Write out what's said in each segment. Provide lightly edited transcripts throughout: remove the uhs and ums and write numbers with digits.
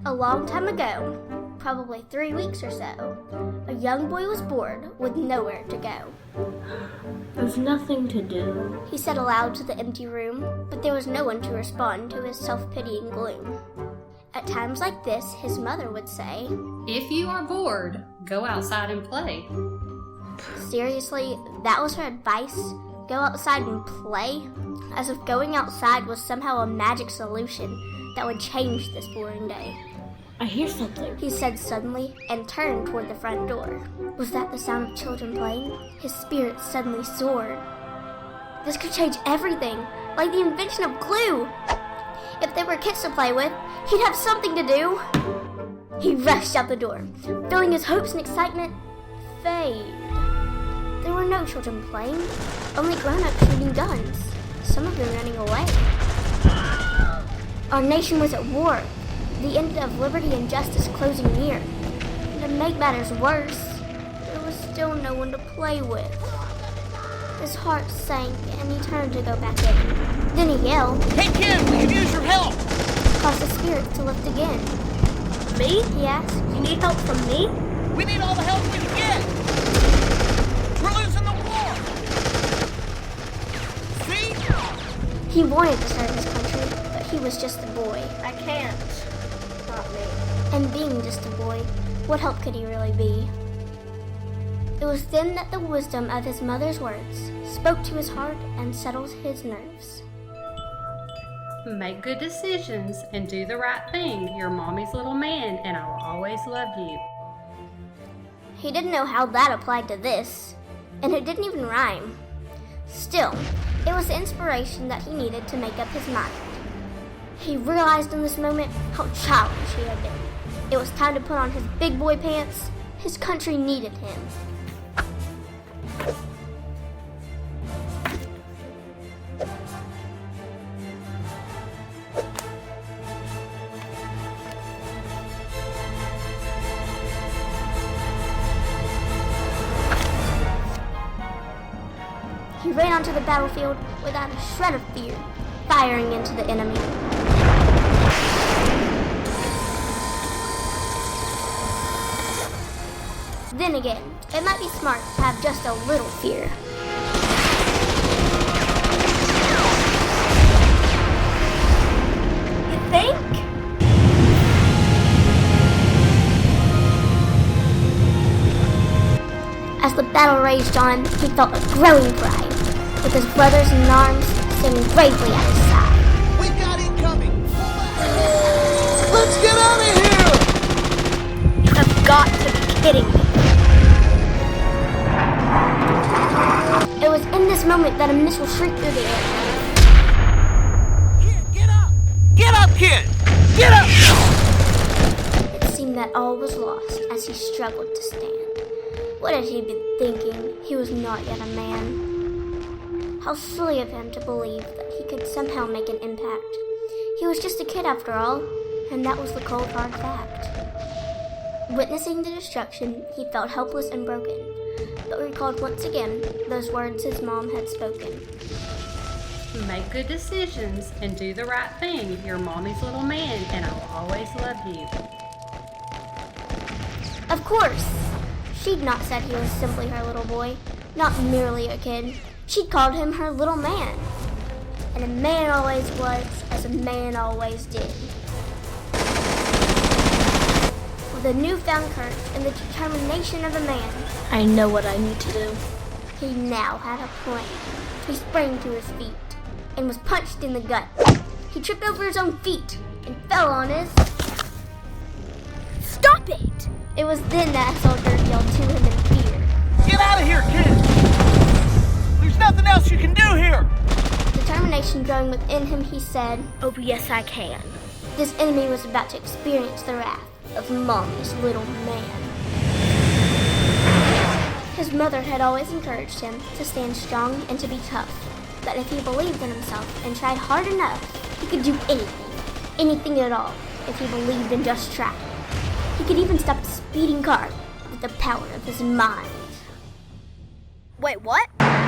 A long time ago, probably 3 weeks or so, a young boy was bored with nowhere to go. There's nothing to do, He said aloud to the empty room, but there was no one to respond to his self-pitying gloom. At times like this, his mother would say, "If you are bored, go outside and play." Seriously, that was her advice? Go outside and play? As if going outside was somehow a magic solution that would change this boring day. I hear something. He said suddenly and turned toward the front door. Was that the sound of children playing? His spirit suddenly soared. This could change everything, like the invention of glue. If there were kids to play with, he'd have something to do. He rushed out the door, feeling his hopes and excitement fade. There were no children playing, only grown-ups shooting guns, some of them running away. Our nation was at war, the end of liberty and justice closing near. And to make matters worse, there was still no one to play with. His heart sank and he turned to go back in. Then he yelled, "Hey kid, we can use your help!" caused his spirits to lift again. Me? He asked, You need help from me? We need all the help we can get! We're losing the war! See? he wanted to serve his country, but he was just a boy. I can't. Not me. And being just a boy, what help could he really be? It was then that the wisdom of his mother's words spoke to his heart and settled his nerves. Make good decisions and do the right thing. You're mommy's little man, and I will always love you. He didn't know how that applied to this, and it didn't even rhyme. Still, it was the inspiration that he needed to make up his mind. He realized in this moment how childish he had been. It was time to put on his big boy pants. His country needed him. He ran onto the battlefield without a shred of fear, firing into the enemy. Then again, it might be smart to have just a little fear. You think? As the battle raged on, he felt a growing pride, with his brothers in arms standing bravely at his side. We got incoming! Let's get out of here! You have got to be kidding me. It was in this moment that a missile shrieked through the air. Kid, get up! Get up, kid! Get up! It seemed that all was lost as he struggled to stand. What had he been thinking? He was not yet a man. How silly of him to believe that he could somehow make an impact. He was just a kid after all, and that was the cold hard fact. Witnessing the destruction, he felt helpless and broken, but recalled once again those words his mom had spoken. Make good decisions and do the right thing. You're mommy's little man, and I will always love you. Of course! She'd not said he was simply her little boy, not merely a kid. She'd called him her little man. And a man always was as a man always did. With a newfound courage and the determination of a man, I know what I need to do. he now had a plan. He sprang to his feet and was punched in the gut. He tripped over his own feet and fell on his... Stop it! It was then that a soldier yelled to him in fear. Get out of here, kid! There's nothing else you can do here! Determination growing within him, he said, Oh, yes, I can. this enemy was about to experience the wrath of Mommy's little man. His mother had always encouraged him to stand strong and to be tough, that if he believed in himself and tried hard enough, he could do anything at all, if he believed and just tried. He could even stop a speeding car with the power of his mind. Wait, what? Mason!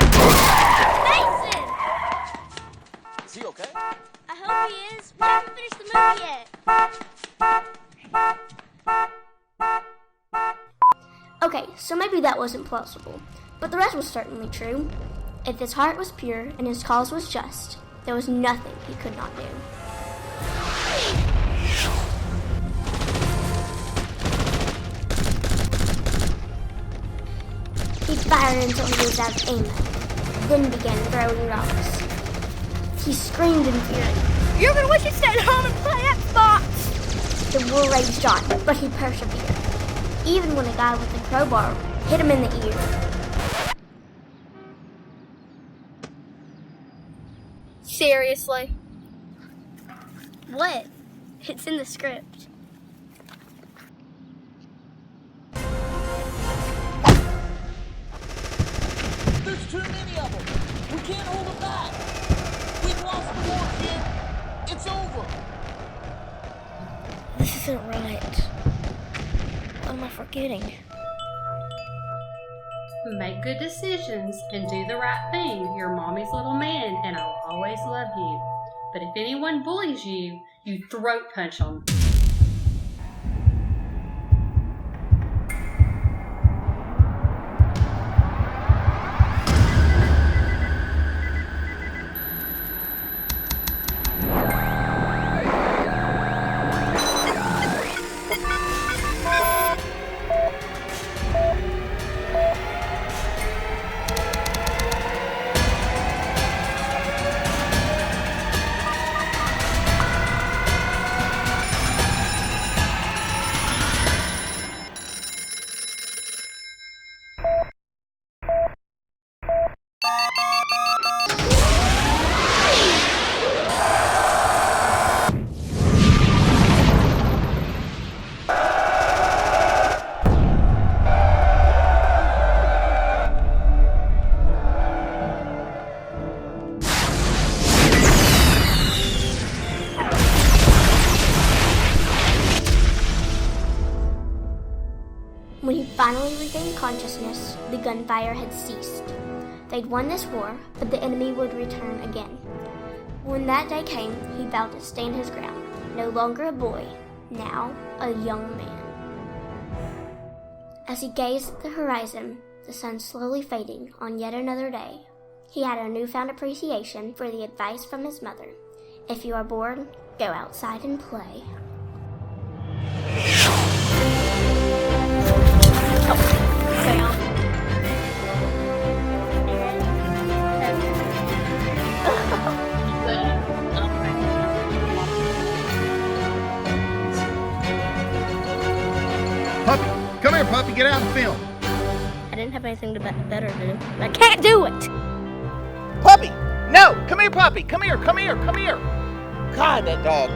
Is he okay? I hope he is. We haven't finished the movie yet. Okay, so maybe that wasn't plausible, but the rest was certainly true. If his heart was pure and his cause was just, there was nothing he could not do. He fired until he was out of ammo, then began throwing rocks. He screamed in fury. You're gonna wish you stayed home and play Xbox! The war raged on, but he persevered, even when a guy with a crowbar hit him in the ear. Seriously? What? It's in the script. There's too many of them. We can't hold them back. We've lost the war, kid. It's over. This isn't right. What am I forgetting? Make good decisions and do the right thing. You're mommy's little man, and I will always love you. But if anyone bullies you, you throat punch them. When he finally regained consciousness, the gunfire had ceased. They'd won this war, but the enemy would return again. When that day came, he vowed to stand his ground, no longer a boy, now a young man. As he gazed at the horizon, the sun slowly fading on yet another day, he had a newfound appreciation for the advice from his mother. If you are bored, go outside and play. Puppy, come here, puppy, get out and film. I didn't have anything better to do. I can't do it! Puppy! No! Come here, puppy! Come here, come here, come here! God, that dog.